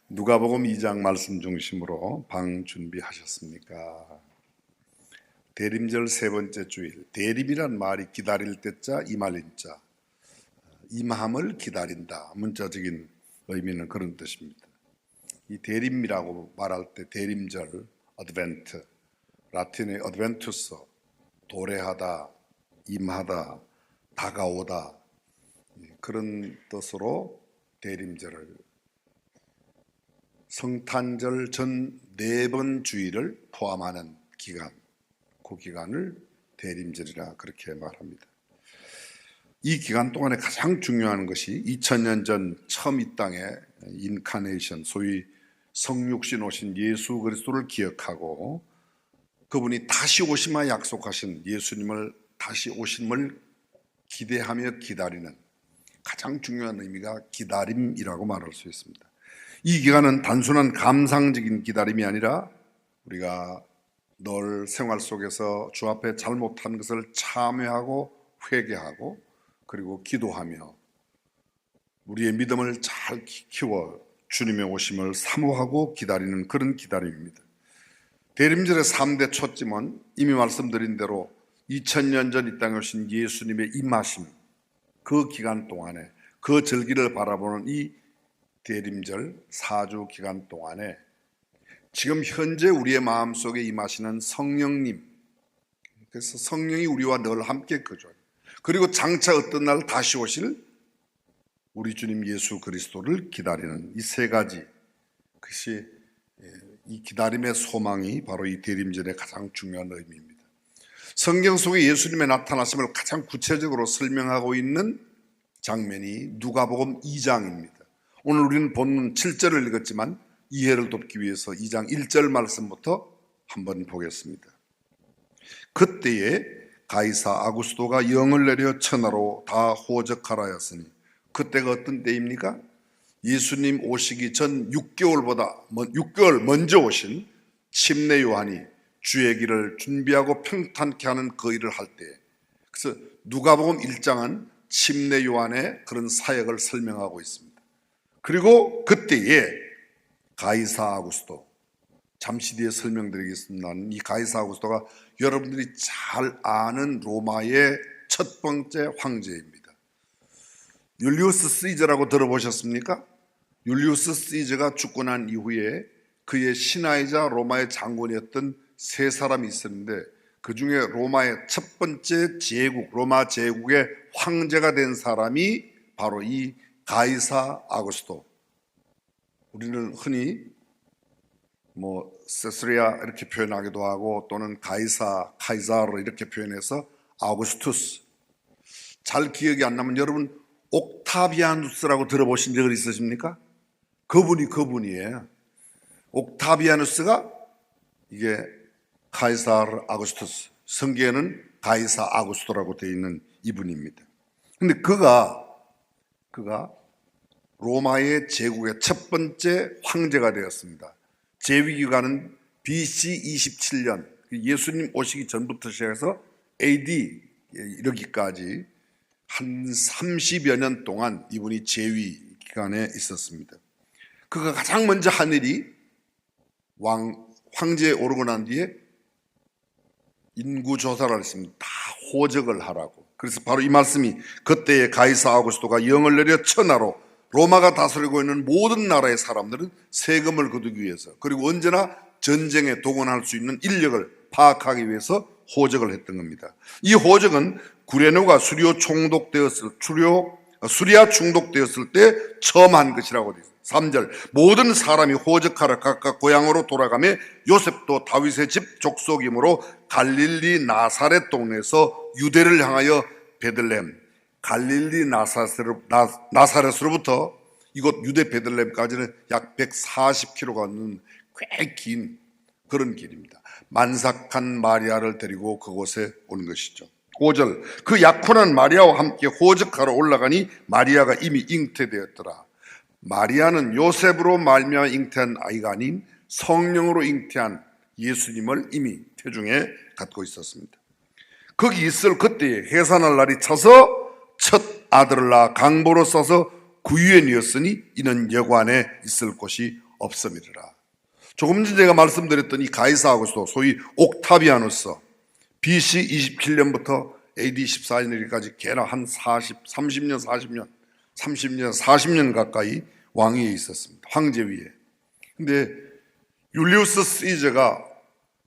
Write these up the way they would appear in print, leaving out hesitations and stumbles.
누가복음 2장 말씀 중심으로 방 준비하셨습니까? 대림절 세 번째 주일, 대림이란 말이 기다릴 때자 이말인자, 임함을 기다린다, 문자적인 의미는 그런 뜻입니다. 이 대림이라고 말할 때 대림절, 어드벤트, 라틴의 어드벤투스, 도래하다, 임하다, 다가오다, 그런 뜻으로 대림절을, 성탄절 전 4번 주일을 포함하는 기간, 그 기간을 대림절이라 그렇게 말합니다. 이 기간 동안에 가장 중요한 것이 2000년 전 처음 이 땅에 인카네이션, 소위 성육신 오신 예수 그리스도를 기억하고 그분이 다시 오시마 약속하신 예수님을 다시 오심을 기대하며 기다리는 가장 중요한 의미가 기다림이라고 말할 수 있습니다. 이 기간은 단순한 감상적인 기다림이 아니라 우리가 늘 생활 속에서 주 앞에 잘못한 것을 참회하고 회개하고 그리고 기도하며 우리의 믿음을 잘 키워 주님의 오심을 사모하고 기다리는 그런 기다림입니다. 대림절의 3대 초점은 이미 말씀드린 대로 2000년 전 이 땅에 오신 예수님의 임하심, 그 기간 동안에 그 절기를 바라보는 이 대림절 4주 기간 동안에 지금 현재 우리의 마음속에 임하시는 성령님, 그래서 성령이 우리와 늘 함께 거주하고 그리고 장차 어떤 날 다시 오실 우리 주님 예수 그리스도를 기다리는 이 세 가지, 그것이 이 기다림의 소망이 바로 이 대림절의 가장 중요한 의미입니다. 성경 속에 예수님의 나타나심을 가장 구체적으로 설명하고 있는 장면이 누가복음 2장입니다. 오늘 우리는 본문 7절을 읽었지만 이해를 돕기 위해서 2장 1절 말씀부터 한번 보겠습니다. 그때에 가이사 아구스도가 영을 내려 천하로 다 호적하라 하였으니, 그때가 어떤 때입니까? 예수님 오시기 전 6개월 먼저 오신 침례 요한이 주의 길을 준비하고 평탄케 하는 그 일을 할 때, 그래서 누가복음 1장은 침례 요한의 그런 사역을 설명하고 있습니다. 그리고 그때에 가이사 아구스도, 잠시 뒤에 설명드리겠습니다만 이 가이사 아구스도가 여러분들이 잘 아는 로마의 첫 번째 황제입니다. 율리우스 시저라고 들어보셨습니까? 율리우스 시저가 죽고 난 이후에 그의 신하이자 로마의 장군이었던 세 사람이 있었는데 그 중에 로마의 첫 번째 제국, 로마 제국의 황제가 된 사람이 바로 이 가이사 아구스도, 우리는 흔히 세스리아 이렇게 표현하기도 하고 또는 카이사르 이렇게 표현해서 아우구스투스, 잘 기억이 안 나면 여러분 옥타비아누스라고 들어보신 적 있으십니까? 그분이에요. 옥타비아누스가 이게 카이사르 아구스투스, 성경에는 가이사 아구스토라고 되어 있는 이분입니다. 근데 그가 로마의 제국의 첫 번째 황제가 되었습니다. 재위기간은 BC 27년, 예수님 오시기 전부터 시작해서 AD 이르기까지 한 30여 년 동안 이분이 재위기간에 있었습니다. 그가 가장 먼저 한 일이 황제에 오르고 난 뒤에 인구조사를 했습니다. 다 호적을 하라고. 그래서 바로 이 말씀이, 그때에 가이사 아구스도가 영을 내려 천하로 로마가 다스리고 있는 모든 나라의 사람들은 세금을 거두기 위해서, 그리고 언제나 전쟁에 동원할 수 있는 인력을 파악하기 위해서 호적을 했던 겁니다. 이 호적은 구레노가 수리아 중독되었을 때 처음 한 것이라고 되어 있습니다. 3절, 모든 사람이 호적하러 각각 고향으로 돌아가며 요셉도 다윗의 집 족속이므로 갈릴리 나사렛 동네에서 유대를 향하여 베들레헴, 갈릴리 나사렛으로부터 이곳 유대 베들레헴까지는 약 140km가 넘는 꽤 긴 그런 길입니다. 만삭한 마리아를 데리고 그곳에 온 것이죠. 5절, 그 약혼한 마리아와 함께 호적하러 올라가니 마리아가 이미 잉태되었더라. 마리아는 요셉으로 말미암아 잉태한 아이가 아닌 성령으로 잉태한 예수님을 이미 태중에 갖고 있었습니다. 거기 있을 그때에 해산할 날이 차서 첫 아들을 낳아 강보로 싸서 구유엔이었으니 이는 여관에 있을 곳이 없음이라. 조금 전에 제가 말씀드렸던 이 가이사 아구스도 소위 옥타비아누스 BC 27년부터 AD 14년까지 걔나 한 30년 가까이 왕위에 있었습니다. 황제 위에. 근데 율리우스 시저가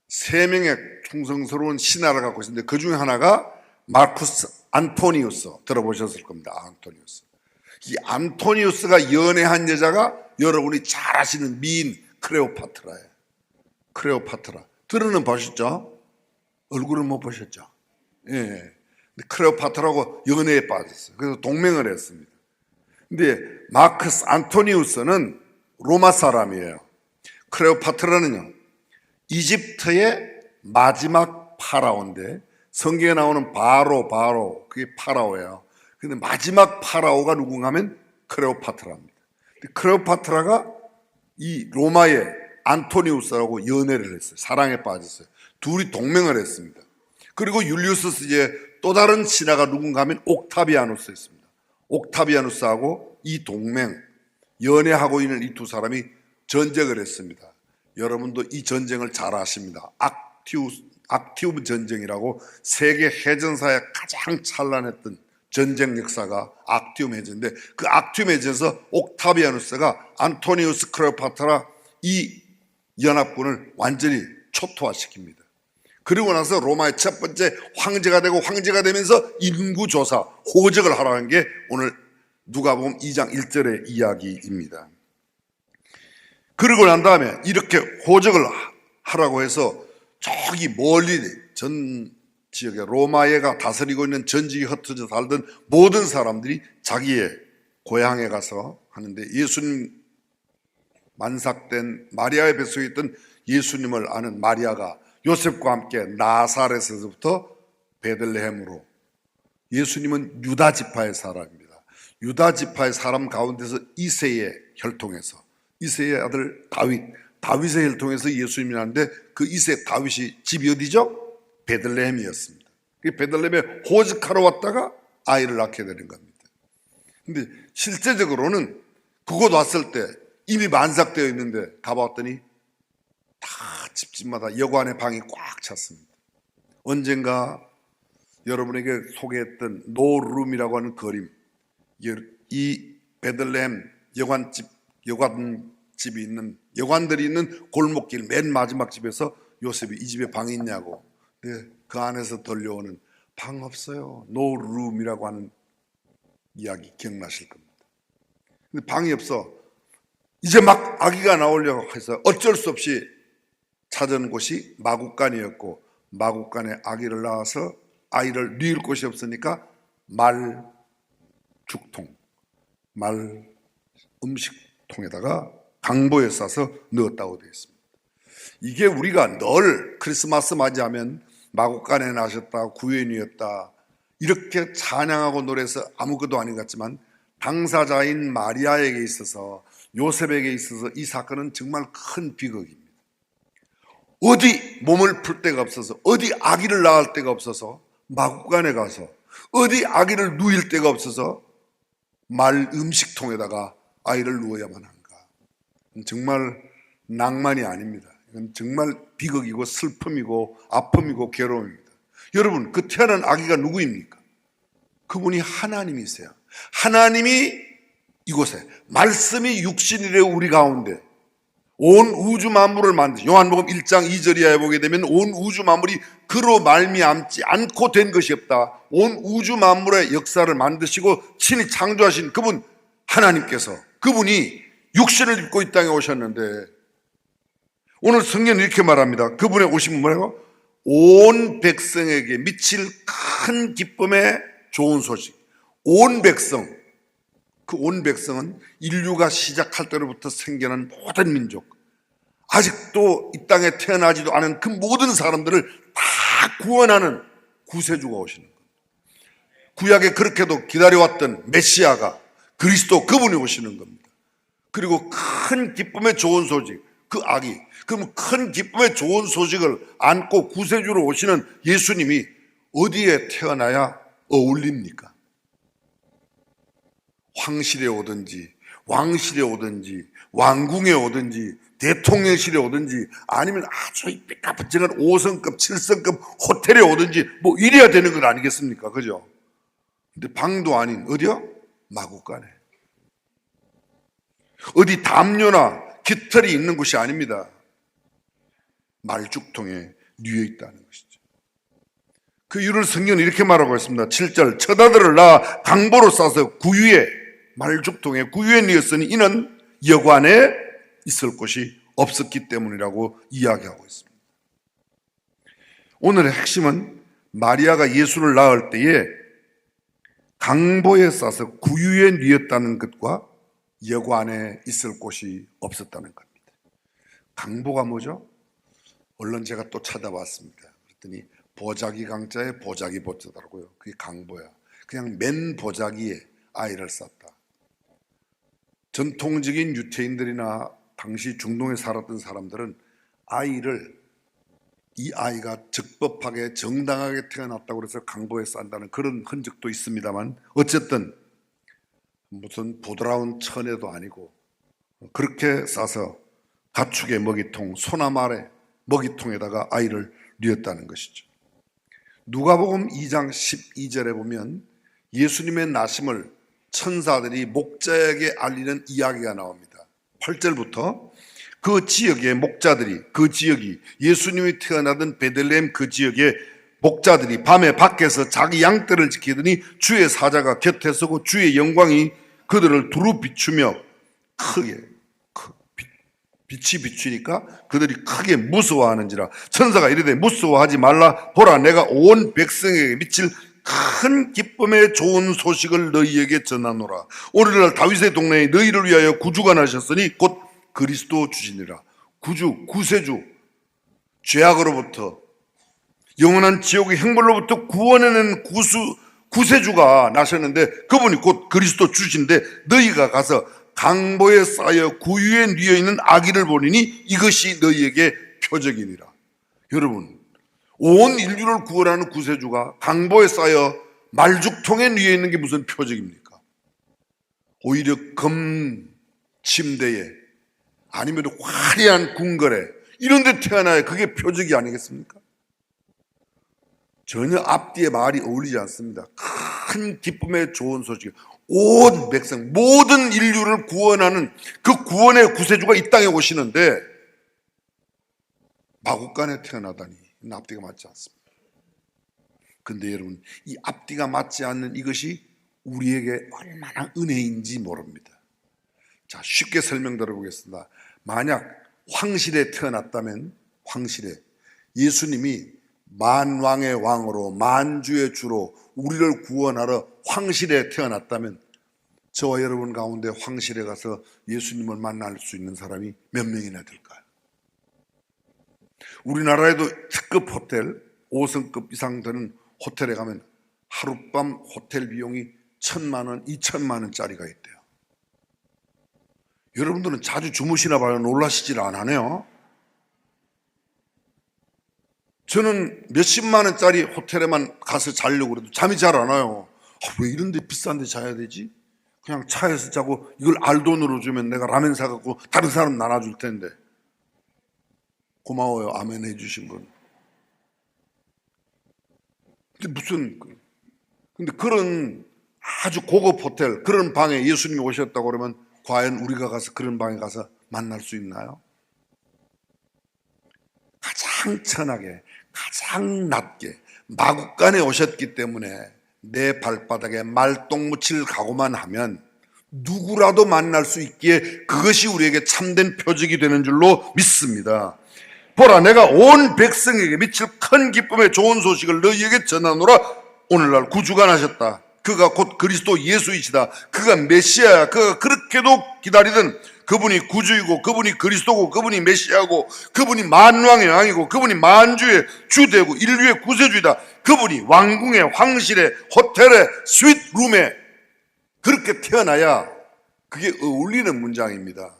3명의 충성스러운 신하를 갖고 있었는데 그 중에 하나가 마르쿠스 안토니우스, 들어보셨을 겁니다. 안토니우스. 이 안토니우스가 연애한 여자가 여러분이 잘 아시는 미인 클레오파트라예요. 클레오파트라. 들어는 보셨죠? 얼굴은 못 보셨죠? 예. 근데 클레오파트라고 연애에 빠졌어요. 그래서 동맹을 했습니다. 근데 마크스 안토니우스는 로마 사람이에요. 클레오파트라는요, 이집트의 마지막 파라오인데 성경에 나오는 바로 그게 파라오예요. 근데 마지막 파라오가 누군가 하면 클레오파트라입니다. 클레오파트라가 이 로마의 안토니우스라고 연애를 했어요. 사랑에 빠졌어요. 둘이 동맹을 했습니다. 그리고 율리우스 시제의 또 다른 신하가 누군가 하면 옥타비아누스였습니다. 옥타비아누스하고 이 동맹, 연애하고 있는 이 두 사람이 전쟁을 했습니다. 여러분도 이 전쟁을 잘 아십니다. 악티움 전쟁이라고 세계 해전사에 가장 찬란했던 전쟁 역사가 악티움 해전인데, 그 악티움 해전에서 옥타비아누스가 안토니우스 클레오파트라 이 연합군을 완전히 초토화시킵니다. 그리고 나서 로마의 첫 번째 황제가 되고, 황제가 되면서 인구조사, 호적을 하라는 게 오늘 누가복음 2장 1절의 이야기입니다. 그러고 난 다음에 이렇게 호적을 하라고 해서 저기 멀리 전 지역에 로마에가 다스리고 있는 전 지역에 흩어져 살던 모든 사람들이 자기의 고향에 가서 하는데, 예수님 만삭된 마리아의 뱃속에 있던 예수님을 아는 마리아가 요셉과 함께 나사렛에서부터 베들레헴으로, 예수님은 유다 지파의 사람입니다. 유다 지파의 사람 가운데서 이새의 혈통에서, 이새의 아들 다윗의 혈통에서 예수님이 나는데, 그 이새 다윗이 집이 어디죠? 베들레헴이었습니다. 베들레헴에 호적하러 왔다가 아이를 낳게 되는 겁니다. 근데 실제적으로는 그곳 왔을 때 이미 만삭되어 있는데 가봤더니 다 집집마다 여관의 방이 꽉 찼습니다. 언젠가 여러분에게 소개했던 노룸이라고 하는 그림, 이 베들레헴 여관집이 있는, 여관들이 있는 골목길 맨 마지막 집에서 요셉이 이 집에 방이 있냐고, 네, 그 안에서 들려오는 방 없어요, 노룸이라고 하는 이야기 기억나실 겁니다. 근데 방이 없어. 이제 막 아기가 나오려고 해서 어쩔 수 없이 찾은 곳이 마구간이었고, 마구간에 아기를 낳아서 아이를 뉘을 곳이 없으니까 말 음식통에다가 강보에 싸서 넣었다고 되어 있습니다. 이게 우리가 늘 크리스마스 맞이하면 마구간에 나셨다, 구현이었다 이렇게 찬양하고 노래해서 아무것도 아닌 것 같지만, 당사자인 마리아에게 있어서, 요셉에게 있어서 이 사건은 정말 큰 비극입니다. 어디 몸을 풀 데가 없어서, 어디 아기를 낳을 데가 없어서 마구간에 가서, 어디 아기를 누일 데가 없어서 말 음식통에다가 아이를 누워야만 한가. 정말 낭만이 아닙니다. 이건 정말 비극이고 슬픔이고 아픔이고 괴로움입니다. 여러분, 그 태어난 아기가 누구입니까? 그분이 하나님이세요. 하나님이 이곳에 말씀이 육신이래 우리 가운데 온 우주 만물을 만드신, 요한복음 1장 2절 이하에 보게 되면 온 우주 만물이 그로 말미암지 않고 된 것이 없다. 온 우주 만물의 역사를 만드시고 친히 창조하신 그분 하나님께서, 그분이 육신을 입고 이 땅에 오셨는데, 오늘 성경은 이렇게 말합니다. 그분의 오심은 뭐라고? 온 백성에게 미칠 큰 기쁨의 좋은 소식. 온 백성, 그 온 백성은 인류가 시작할 때로부터 생겨난 모든 민족, 아직도 이 땅에 태어나지도 않은 그 모든 사람들을 다 구원하는 구세주가 오시는 겁니다. 구약에 그렇게도 기다려왔던 메시아가, 그리스도, 그분이 오시는 겁니다. 그리고 큰 기쁨의 좋은 소식, 그 아기, 그럼 큰 기쁨의 좋은 소식을 안고 구세주로 오시는 예수님이 어디에 태어나야 어울립니까? 황실에 오든지 왕실에 오든지 왕궁에 오든지 대통령실에 오든지 아니면 아주 삐까뻔쩍한 5성급, 7성급 호텔에 오든지 뭐 이래야 되는 건 아니겠습니까? 그죠? 근데 방도 아닌 어디요? 마구간에. 어디 담요나 깃털이 있는 곳이 아닙니다. 말죽통에 뉘어 있다는 것이죠. 그 이유를 성경은 이렇게 말하고 있습니다. 7절 처자들을 낳아 강보로 싸서 구유에 말죽통에 구유에 뉘었으니 이는 여관에 있을 곳이 없었기 때문이라고 이야기하고 있습니다. 오늘의 핵심은 마리아가 예수를 낳을 때에 강보에 싸서 구유에 뉘었다는 것과 여관에 있을 곳이 없었다는 겁니다. 강보가 뭐죠? 얼른 제가 또 찾아봤습니다. 그랬더니 보자기 강자에 보자기 보자더라고요. 그게 강보야. 그냥 맨 보자기에 아이를 쌌다. 전통적인 유태인들이나 당시 중동에 살았던 사람들은 이 아이가 적법하게 정당하게 태어났다고 해서 강보에 싼다는 그런 흔적도 있습니다만 어쨌든 무슨 부드러운 천에도 아니고 그렇게 싸서 가축의 먹이통, 소나무 아래 먹이통에다가 아이를 뉘었다는 것이죠. 누가복음 2장 12절에 보면 예수님의 나심을 천사들이 목자에게 알리는 이야기가 나옵니다. 8절부터 그 지역의 목자들이, 그 지역이 예수님이 태어나던 베들레헴 그 지역의 목자들이 밤에 밖에서 자기 양떼를 지키더니 주의 사자가 곁에 서고 주의 영광이 그들을 두루 비추며 크게 빛이 비추니까 그들이 크게 무서워하는지라. 천사가 이르되 무서워하지 말라. 보라 내가 온 백성에게 미칠 큰 기쁨의 좋은 소식을 너희에게 전하노라. 오늘날 다윗의 동네에 너희를 위하여 구주가 나셨으니 곧 그리스도 주시니라. 구주, 구세주, 죄악으로부터 영원한 지옥의 형벌로부터 구원해낸 구세주가 나셨는데 그분이 곧 그리스도 주신데 너희가 가서 강보에 쌓여 구유에 뉘어 있는 아기를 보리니 이것이 너희에게 표적이니라. 여러분, 온 인류를 구원하는 구세주가 강보에 쌓여 말죽통에 뉘어 있는 게 무슨 표적입니까? 오히려 금 침대에 아니면 화려한 궁궐에 이런 데 태어나야 그게 표적이 아니겠습니까? 전혀 앞뒤에 말이 어울리지 않습니다. 큰 기쁨의 좋은 소식, 온 백성, 모든 인류를 구원하는 그 구원의 구세주가 이 땅에 오시는데 마구간에 태어나다니 앞뒤가 맞지 않습니다. 근데 여러분, 이 앞뒤가 맞지 않는 이것이 우리에게 얼마나 은혜인지 모릅니다. 자, 쉽게 설명드려 보겠습니다. 만약 황실에 태어났다면, 황실에 예수님이 만왕의 왕으로 만주의 주로 우리를 구원하러 황실에 태어났다면 저와 여러분 가운데 황실에 가서 예수님을 만날 수 있는 사람이 몇 명이나 될까요? 우리나라에도 특급 호텔 5성급 이상 되는 호텔에 가면 하룻밤 호텔 비용이 1,000만 원, 2,000만 원짜리가 있대요. 여러분들은 자주 주무시나 봐요. 놀라시질 않아요. 저는 몇십만 원짜리 호텔에만 가서 자려고 그래도 잠이 잘 안 와요. 왜 이런 데 비싼 데 자야 되지? 그냥 차에서 자고 이걸 알돈으로 주면 내가 라면 사갖고 다른 사람 나눠줄 텐데. 고마워요. 아멘 해주신 분. 근데 그런 아주 고급 호텔, 그런 방에 예수님이 오셨다고 그러면 과연 우리가 가서 그런 방에 가서 만날 수 있나요? 가장 천하게, 가장 낮게 마구간에 오셨기 때문에 내 발바닥에 말똥 묻힐 각오만 하면 누구라도 만날 수 있기에 그것이 우리에게 참된 표적이 되는 줄로 믿습니다. 보라 내가 온 백성에게 미칠 큰 기쁨의 좋은 소식을 너희에게 전하노라. 오늘날 구주가 나셨다. 그가 곧 그리스도 예수이시다. 그가 메시아야. 그가 그렇게도 기다리던 그분이 구주이고 그분이 그리스도고 그분이 메시아고 그분이 만왕의 왕이고 그분이 만주의 주되고 인류의 구세주이다. 그분이 왕궁에 황실에 호텔에 스윗룸에 그렇게 태어나야 그게 어울리는 문장입니다.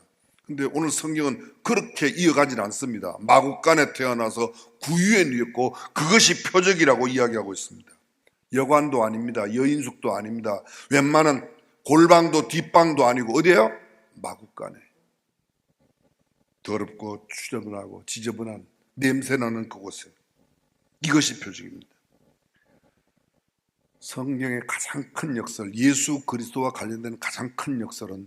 근데 오늘 성경은 그렇게 이어가질 않습니다. 마구간에 태어나서 구유에 뉘었고 그것이 표적이라고 이야기하고 있습니다. 여관도 아닙니다. 여인숙도 아닙니다. 웬만한 골방도 뒷방도 아니고 어디예요? 마구간에. 더럽고 추저분하고 지저분한 냄새나는 그곳에. 이것이 표적입니다. 성경의 가장 큰 역설, 예수 그리스도와 관련된 가장 큰 역설은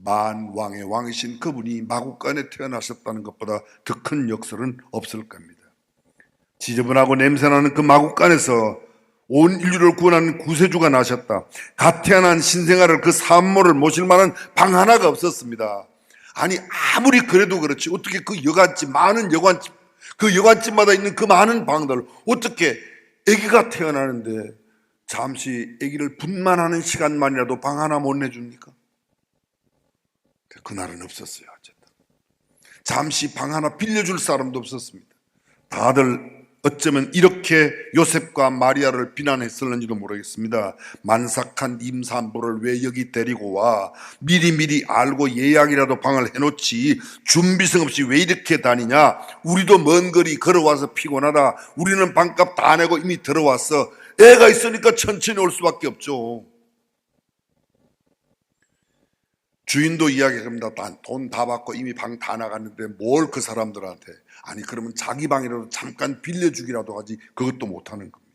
만왕의 왕이신 그분이 마구간에 태어나셨다는 것보다 더 큰 역설은 없을 겁니다. 지저분하고 냄새나는 그 마구간에서 온 인류를 구원하는 구세주가 나셨다. 갓 태어난 신생아를, 그 산모를 모실 만한 방 하나가 없었습니다. 아니 아무리 그래도 그렇지 어떻게 그 여관집, 많은 여관집, 그 여관집마다 있는 그 많은 방들, 어떻게 아기가 태어나는데 잠시 아기를 분만하는 시간만이라도 방 하나 못 내줍니까? 그날은 없었어요. 어쨌든 잠시 방 하나 빌려줄 사람도 없었습니다. 다들 어쩌면 이렇게 요셉과 마리아를 비난했을는지도 모르겠습니다. 만삭한 임산부를 왜 여기 데리고 와? 미리미리 알고 예약이라도 방을 해놓지 준비성 없이 왜 이렇게 다니냐? 우리도 먼 거리 걸어와서 피곤하다. 우리는 방값 다 내고 이미 들어왔어. 애가 있으니까 천천히 올 수밖에 없죠. 주인도 이야기합니다. 돈 다 받고 이미 방 다 나갔는데 뭘 그 사람들한테. 아니 그러면 자기 방이라도 잠깐 빌려주기라도 하지 그것도 못하는 겁니다.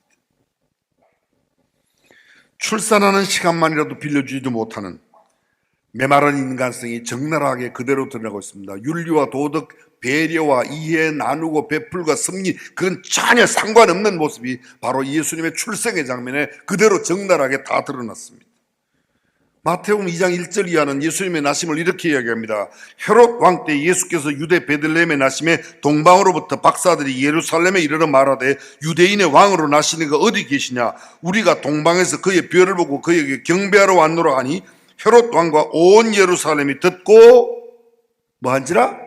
출산하는 시간만이라도 빌려주지도 못하는 메마른 인간성이 적나라하게 그대로 드러나고 있습니다. 윤리와 도덕, 배려와 이해, 나누고 베풀과 섭리, 그건 전혀 상관없는 모습이 바로 예수님의 출생의 장면에 그대로 적나라하게 다 드러났습니다. 마태복음 2장 1절 이하는 예수님의 나심을 이렇게 이야기합니다. 헤롯 왕 때 예수께서 유대 베들레헴에 나심에 동방으로부터 박사들이 예루살렘에 이르러 말하되 유대인의 왕으로 나시니가 어디 계시냐? 우리가 동방에서 그의 별을 보고 그에게 경배하러 왔노라 하니 헤롯 왕과 온 예루살렘이 듣고 뭐한지라?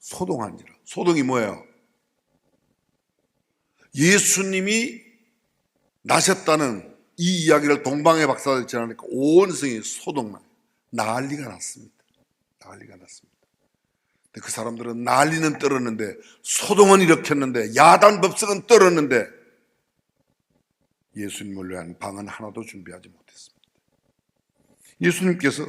소동한지라. 소동이 뭐예요? 예수님이 나셨다는 이 이야기를 동방의 박사들이 전하니까 온 성이 소동만, 난리가 났습니다. 난리가 났습니다. 근데 그 사람들은 난리는 떨었는데, 소동은 일으켰는데, 야단 법석은 떨었는데 예수님을 위한 방은 하나도 준비하지 못했습니다. 예수님께서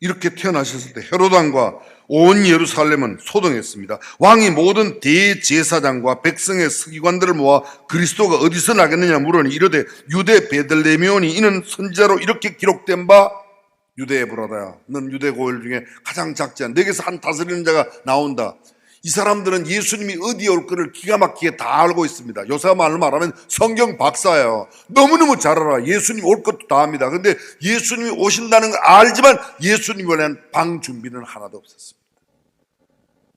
이렇게 태어나셨을 때 헤롯 왕과 온 예루살렘은 소동했습니다. 왕이 모든 대제사장과 백성의 서기관들을 모아 그리스도가 어디서 나겠느냐 물으니 이르되 유대 베들레헴이오니 이는 선지자로 이렇게 기록된 바 유대 에브라다야 넌 유대 고을 중에 가장 작지 않아 내게서 한 다스리는 자가 나온다. 이 사람들은 예수님이 어디에 올 거를 기가 막히게 다 알고 있습니다. 요새 말로 말하면 성경 박사예요. 너무너무 잘 알아. 예수님 올 것도 다 압니다. 그런데 예수님이 오신다는 걸 알지만 예수님에 대한 방 준비는 하나도 없었습니다.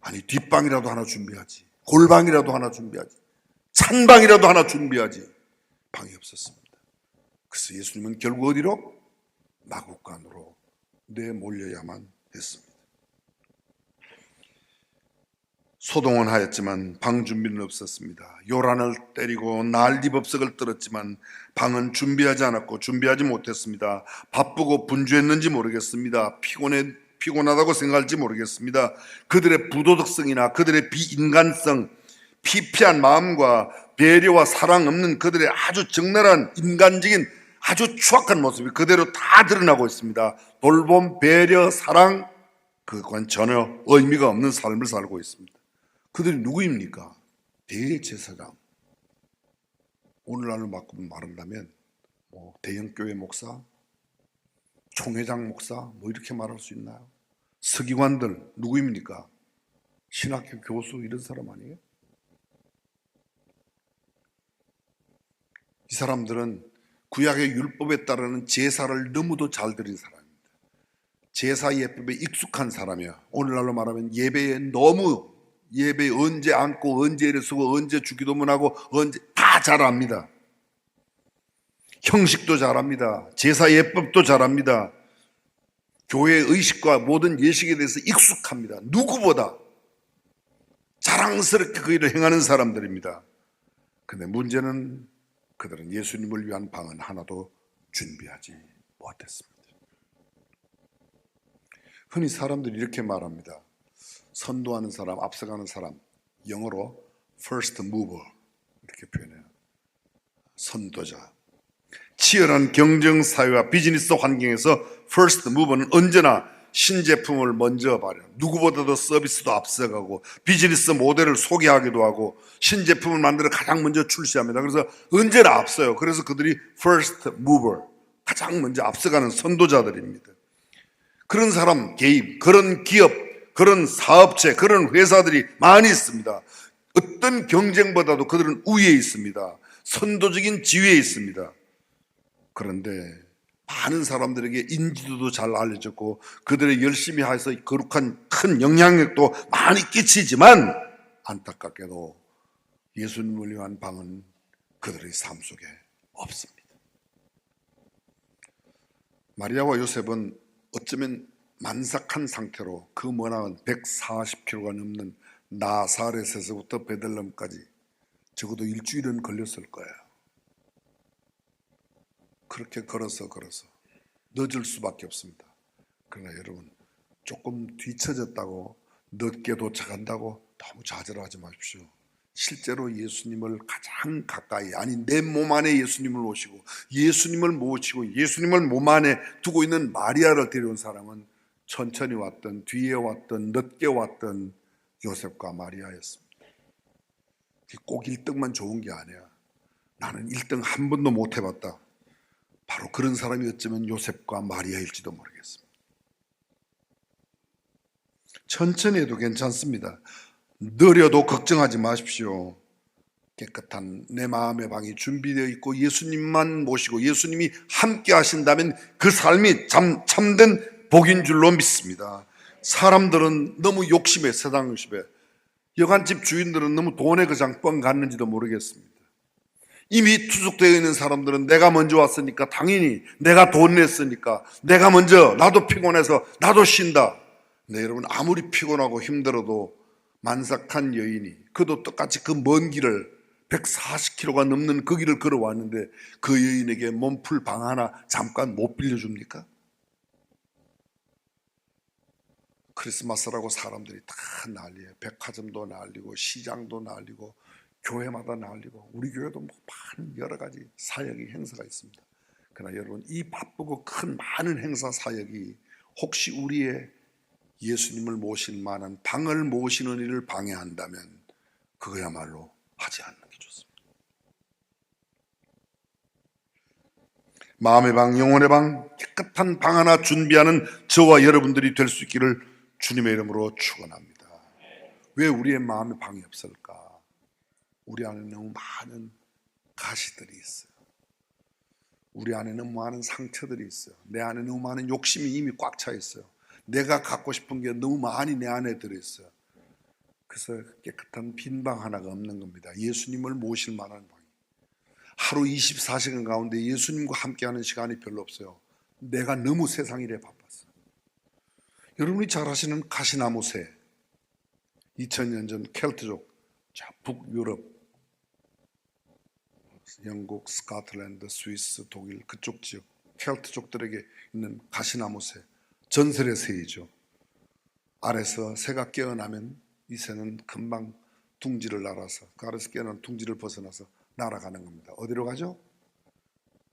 아니 뒷방이라도 하나 준비하지, 골방이라도 하나 준비하지, 찬방이라도 하나 준비하지, 방이 없었습니다. 그래서 예수님은 결국 어디로? 마구간으로 내몰려야만 했습니다. 소동은 하였지만 방 준비는 없었습니다. 요란을 때리고 난리법석을 떨었지만 방은 준비하지 않았고 준비하지 못했습니다. 바쁘고 분주했는지 모르겠습니다. 피곤하다고 생각할지 모르겠습니다. 그들의 부도덕성이나 그들의 비인간성, 피폐한 마음과 배려와 사랑 없는 그들의 아주 적나라한 인간적인 아주 추악한 모습이 그대로 다 드러나고 있습니다. 돌봄, 배려, 사랑, 그건 전혀 의미가 없는 삶을 살고 있습니다. 그들이 누구입니까? 대제사장. 오늘날로 말한다면 대형교회 목사, 총회장 목사 뭐 이렇게 말할 수 있나요? 서기관들 누구입니까? 신학교 교수 이런 사람 아니에요? 이 사람들은 구약의 율법에 따르는 제사를 너무도 잘 드린 사람입니다. 제사 예법에 익숙한 사람이야. 오늘날로 말하면 예배에 언제 앉고 언제 일어서고 언제 주기도문하고 언제 다 잘 압니다. 형식도 잘 압니다. 제사 예법도 잘 압니다. 교회 의식과 모든 예식에 대해서 익숙합니다. 누구보다 자랑스럽게 그 일을 행하는 사람들입니다. 그런데 문제는 그들은 예수님을 위한 방은 하나도 준비하지 못했습니다. 흔히 사람들이 이렇게 말합니다. 선도하는 사람, 앞서가는 사람, 영어로 first mover 이렇게 표현해요. 선도자. 치열한 경쟁 사회와 비즈니스 환경에서 first mover는 언제나 신제품을 먼저 발현, 누구보다도 서비스도 앞서가고 비즈니스 모델을 소개하기도 하고 신제품을 만들어 가장 먼저 출시합니다. 그래서 언제나 앞서요. 그래서 그들이 first mover, 가장 먼저 앞서가는 선도자들입니다. 그런 사람, 개인, 그런 기업, 그런 사업체, 그런 회사들이 많이 있습니다. 어떤 경쟁보다도 그들은 우위에 있습니다. 선도적인 지위에 있습니다. 그런데 많은 사람들에게 인지도도 잘 알려졌고 그들의 열심히 해서 거룩한 큰 영향력도 많이 끼치지만 안타깝게도 예수님을 위한 방은 그들의 삶 속에 없습니다. 마리아와 요셉은 어쩌면 만삭한 상태로 그 머나먼 140km가 넘는 나사렛에서부터 베들레헴까지 적어도 일주일은 걸렸을 거예요. 그렇게 걸어서 늦을 수밖에 없습니다. 그러나 여러분, 조금 뒤처졌다고 늦게 도착한다고 너무 좌절하지 마십시오. 실제로 예수님을 가장 가까이, 아니 내 몸 안에 예수님을 모시고 예수님을 모시고 예수님을 몸 안에 두고 있는 마리아를 데려온 사람은 천천히 왔던, 뒤에 왔던, 늦게 왔던 요셉과 마리아였습니다. 꼭 1등만 좋은 게 아니야. 나는 1등 한 번도 못 해봤다. 바로 그런 사람이 어쩌면 요셉과 마리아일지도 모르겠습니다. 천천히 해도 괜찮습니다. 느려도 걱정하지 마십시오. 깨끗한 내 마음의 방이 준비되어 있고 예수님만 모시고 예수님이 함께 하신다면 그 삶이 참된 복인 줄로 믿습니다. 사람들은 너무 욕심에, 세상 욕심에, 여관집 주인들은 너무 돈에 그냥 뻥 갔는지도 모르겠습니다. 이미 투숙되어 있는 사람들은 내가 먼저 왔으니까 당연히 내가 돈 냈으니까 내가 먼저, 나도 피곤해서 나도 쉰다. 네, 여러분, 아무리 피곤하고 힘들어도 만삭한 여인이 그도 똑같이 그 먼 길을 140km가 넘는 그 길을 걸어왔는데 그 여인에게 몸풀 방 하나 잠깐 못 빌려줍니까? 크리스마스라고 사람들이 다 난리예요. 백화점도 난리고 시장도 난리고 교회마다 난리고 우리 교회도 뭐 많은 여러 가지 사역이 행사가 있습니다. 그러나 여러분, 이 바쁘고 큰 많은 행사 사역이 혹시 우리의 예수님을 모실 만한 방을 모시는 일을 방해한다면 그거야말로 하지 않는 게 좋습니다. 마음의 방, 영혼의 방, 깨끗한 방 하나 준비하는 저와 여러분들이 될 수 있기를 주님의 이름으로 축원합니다. 왜 우리의 마음의 방이 없을까? 우리 안에 너무 많은 가시들이 있어요. 우리 안에 너무 많은 상처들이 있어요. 내 안에 너무 많은 욕심이 이미 꽉 차 있어요. 내가 갖고 싶은 게 너무 많이 내 안에 들어있어요. 그래서 깨끗한 빈 방 하나가 없는 겁니다. 예수님을 모실 만한 방. 하루 24시간 가운데 예수님과 함께하는 시간이 별로 없어요. 내가 너무 세상 일에 바빴어요. 여러분이 잘 아시는 가시나무새, 2000년 전 켈트족, 북유럽, 영국, 스코틀랜드, 스위스, 독일 그쪽 지역 켈트족들에게 있는 가시나무새, 전설의 새이죠. 알에서 새가 깨어나면 이 새는 금방 둥지를 날아서, 그 알에서 깨어난 둥지를 벗어나서 날아가는 겁니다. 어디로 가죠?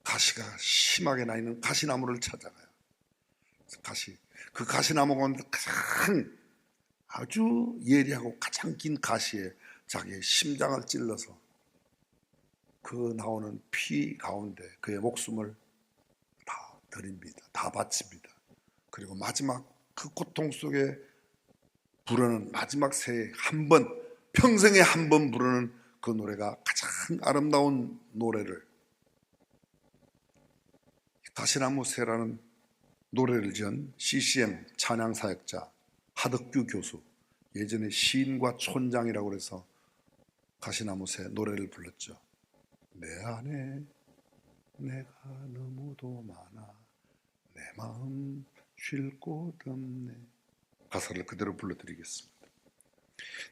가시가 심하게 나 있는 가시나무를 찾아가요. 그 가시나무 가운데 가장 아주 예리하고 가장 긴 가시에 자기의 심장을 찔러서 그 나오는 피 가운데 그의 목숨을 다 드립니다. 다 바칩니다. 그리고 마지막 그 고통 속에 부르는 마지막 새에 한 번, 평생에 한 번 부르는 그 노래가 가장 아름다운 노래를, 가시나무 새라는 노래를 지은 CCM 찬양사역자 하덕규 교수, 예전에 시인과 촌장이라고 해서 가시나무 새 노래를 불렀죠. 내 안에 내가 너무도 많아 내 마음 쉴 곳 없네. 가사를 그대로 불러드리겠습니다.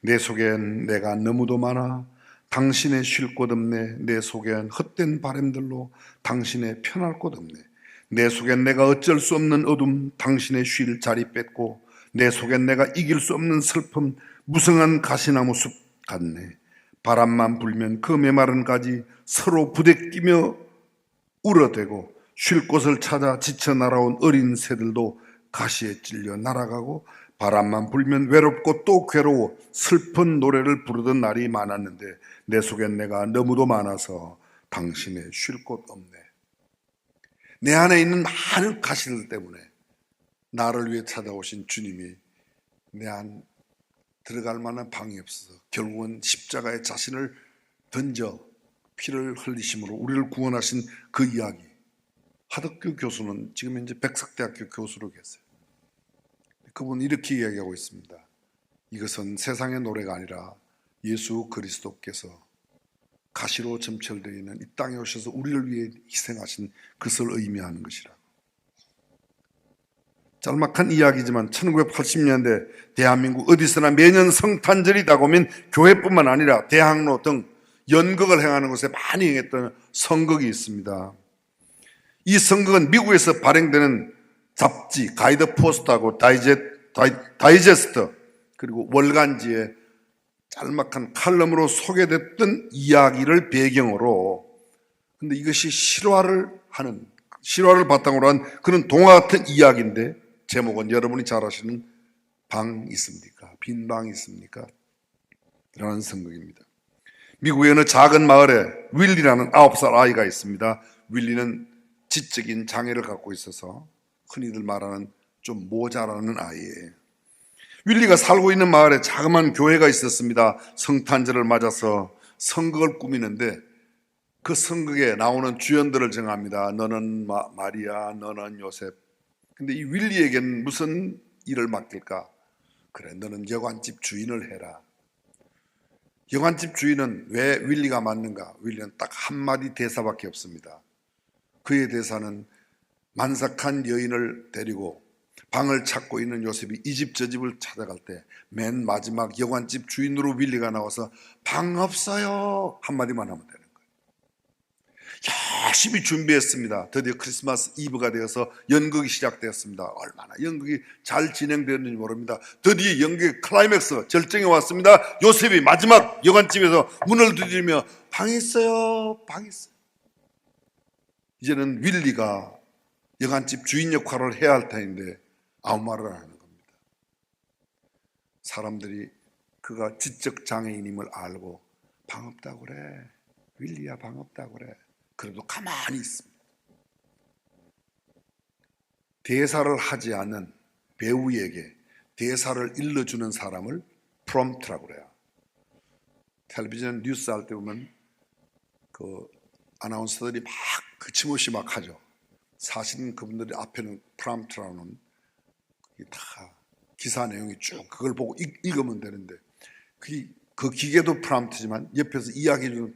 내 속엔 내가 너무도 많아 당신의 쉴 곳 없네. 내 속엔 헛된 바람들로 당신의 편할 곳 없네. 내 속엔 내가 어쩔 수 없는 어둠 당신의 쉴 자리 뺏고, 내 속엔 내가 이길 수 없는 슬픔 무성한 가시나무 숲 같네. 바람만 불면 그 메마른 가지 서로 부대끼며 울어대고 쉴 곳을 찾아 지쳐 날아온 어린 새들도 가시에 찔려 날아가고 바람만 불면 외롭고 또 괴로워 슬픈 노래를 부르던 날이 많았는데 내 속엔 내가 너무도 많아서 당신의 쉴 곳 없네. 내 안에 있는 많은 가시들 때문에 나를 위해 찾아오신 주님이 내 안 들어갈 만한 방이 없어서 결국은 십자가에 자신을 던져 피를 흘리심으로 우리를 구원하신 그 이야기. 하덕규 교수는 지금 현재 백석대학교 교수로 계세요. 그분은 이렇게 이야기하고 있습니다. 이것은 세상의 노래가 아니라 예수 그리스도께서 가시로 점철되어 있는 이 땅에 오셔서 우리를 위해 희생하신 것을 의미하는 것이라. 짤막한 이야기지만 1980년대 대한민국 어디서나 매년 성탄절이 다가오면 교회뿐만 아니라 대학로 등 연극을 행하는 곳에 많이 행했던 성극이 있습니다. 이 성극은 미국에서 발행되는 잡지, 가이드 포스트하고 다이제스트 그리고 월간지에 짤막한 칼럼으로 소개됐던 이야기를 배경으로, 근데 이것이 실화를 바탕으로 한 그런 동화 같은 이야기인데 제목은 여러분이 잘 아시는 방 있습니까? 빈 방 있습니까? 라는 성극입니다. 미국의 어느 작은 마을에 윌리라는 9살 아이가 있습니다. 윌리는 지적인 장애를 갖고 있어서 흔히들 말하는 좀 모자라는 아이예요. 윌리가 살고 있는 마을에 자그마한 교회가 있었습니다. 성탄절을 맞아서 성극을 꾸미는데 그 성극에 나오는 주연들을 정합니다. 너는 마리아, 너는 요셉. 근데 이 윌리에게는 무슨 일을 맡길까? 그래, 너는 여관집 주인을 해라. 여관집 주인은 왜 윌리가 맞는가? 윌리는 딱 한마디 대사밖에 없습니다. 그의 대사는 만삭한 여인을 데리고 방을 찾고 있는 요셉이 이 집 저 집을 찾아갈 때 맨 마지막 여관집 주인으로 윌리가 나와서 방 없어요 한마디만 하면 되는 거예요. 열심히 준비했습니다. 드디어 크리스마스 이브가 되어서 연극이 시작되었습니다. 얼마나 연극이 잘 진행되었는지 모릅니다. 드디어 연극의 클라이맥스 절정에 왔습니다. 요셉이 마지막 여관집에서 문을 두드리며 방 있어요, 방 있어요. 이제는 윌리가 여관집 주인 역할을 해야 할 터인데 아무 말을 안 하는 겁니다. 사람들이 그가 지적 장애인임을 알고 방 없다고 그래, 윌리야 방 없다고 그래. 그래도 가만히 있습니다. 대사를 하지 않는 배우에게 대사를 일러주는 사람을 프롬프트라고 그래요. 텔레비전 뉴스 할 때 보면 그 아나운서들이 막 거침없이 막 하죠. 사실은 그분들이 앞에는 프롬프트라는 다 기사 내용이 쭉 그걸 보고 읽으면 되는데 그 기계도 프롬프트지만 옆에서 이야기해주는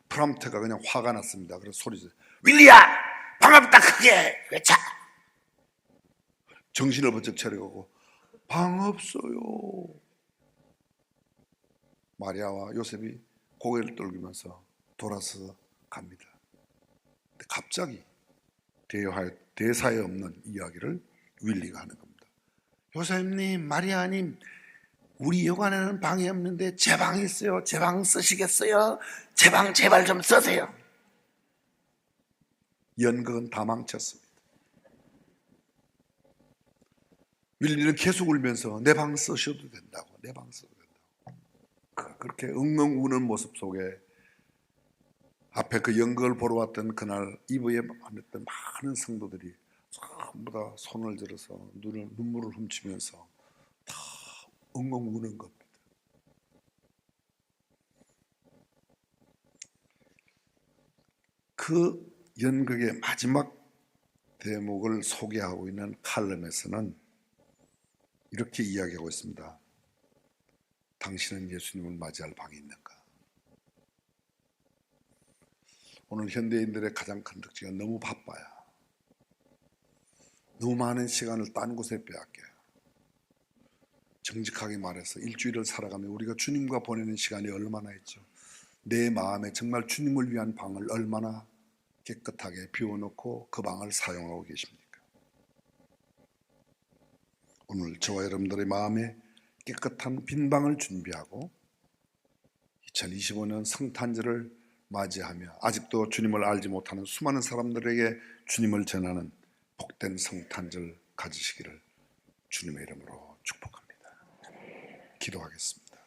프롬프트가 그냥 화가 났습니다. 그래서 소리죠. 윌리야! 방없다 크게 외쳐! 정신을 번쩍 차리고 방 없어요. 마리아와 요셉이 고개를 떨구면서 돌아서 갑니다. 근데 갑자기 대사에 없는 이야기를 윌리가 하는 겁니다. 요셉님, 마리아님, 우리 여관에는 방이 없는데 제 방이 있어요. 제 방 쓰시겠어요? 제 방 제발 좀 쓰세요. 연극은 다 망쳤습니다. 윌리는 계속 울면서 내 방 쓰셔도 된다고, 내 방 써도 된다고. 그렇게 엉엉 우는 모습 속에 앞에 그 연극을 보러 왔던 그날 이브에 만났던 많은 성도들이 전부 다 손을 들어서 눈물을 훔치면서 다 엉엉 우는 겁니다. 그 연극의 마지막 대목을 소개하고 있는 칼럼에서는 이렇게 이야기하고 있습니다. 당신은 예수님을 맞이할 방이 있는가? 오늘 현대인들의 가장 큰 특징은 너무 바빠요. 너무 많은 시간을 딴 곳에 빼앗겨요. 정직하게 말해서 일주일을 살아가며 우리가 주님과 보내는 시간이 얼마나 있죠. 내 마음에 정말 주님을 위한 방을 얼마나 깨끗하게 비워놓고 그 방을 사용하고 계십니까? 오늘 저와 여러분들의 마음에 깨끗한 빈 방을 준비하고 2025년 성탄절을 맞이하며 아직도 주님을 알지 못하는 수많은 사람들에게 주님을 전하는 복된 성탄절 가지시기를 주님의 이름으로 축복합니다. 기도하겠습니다.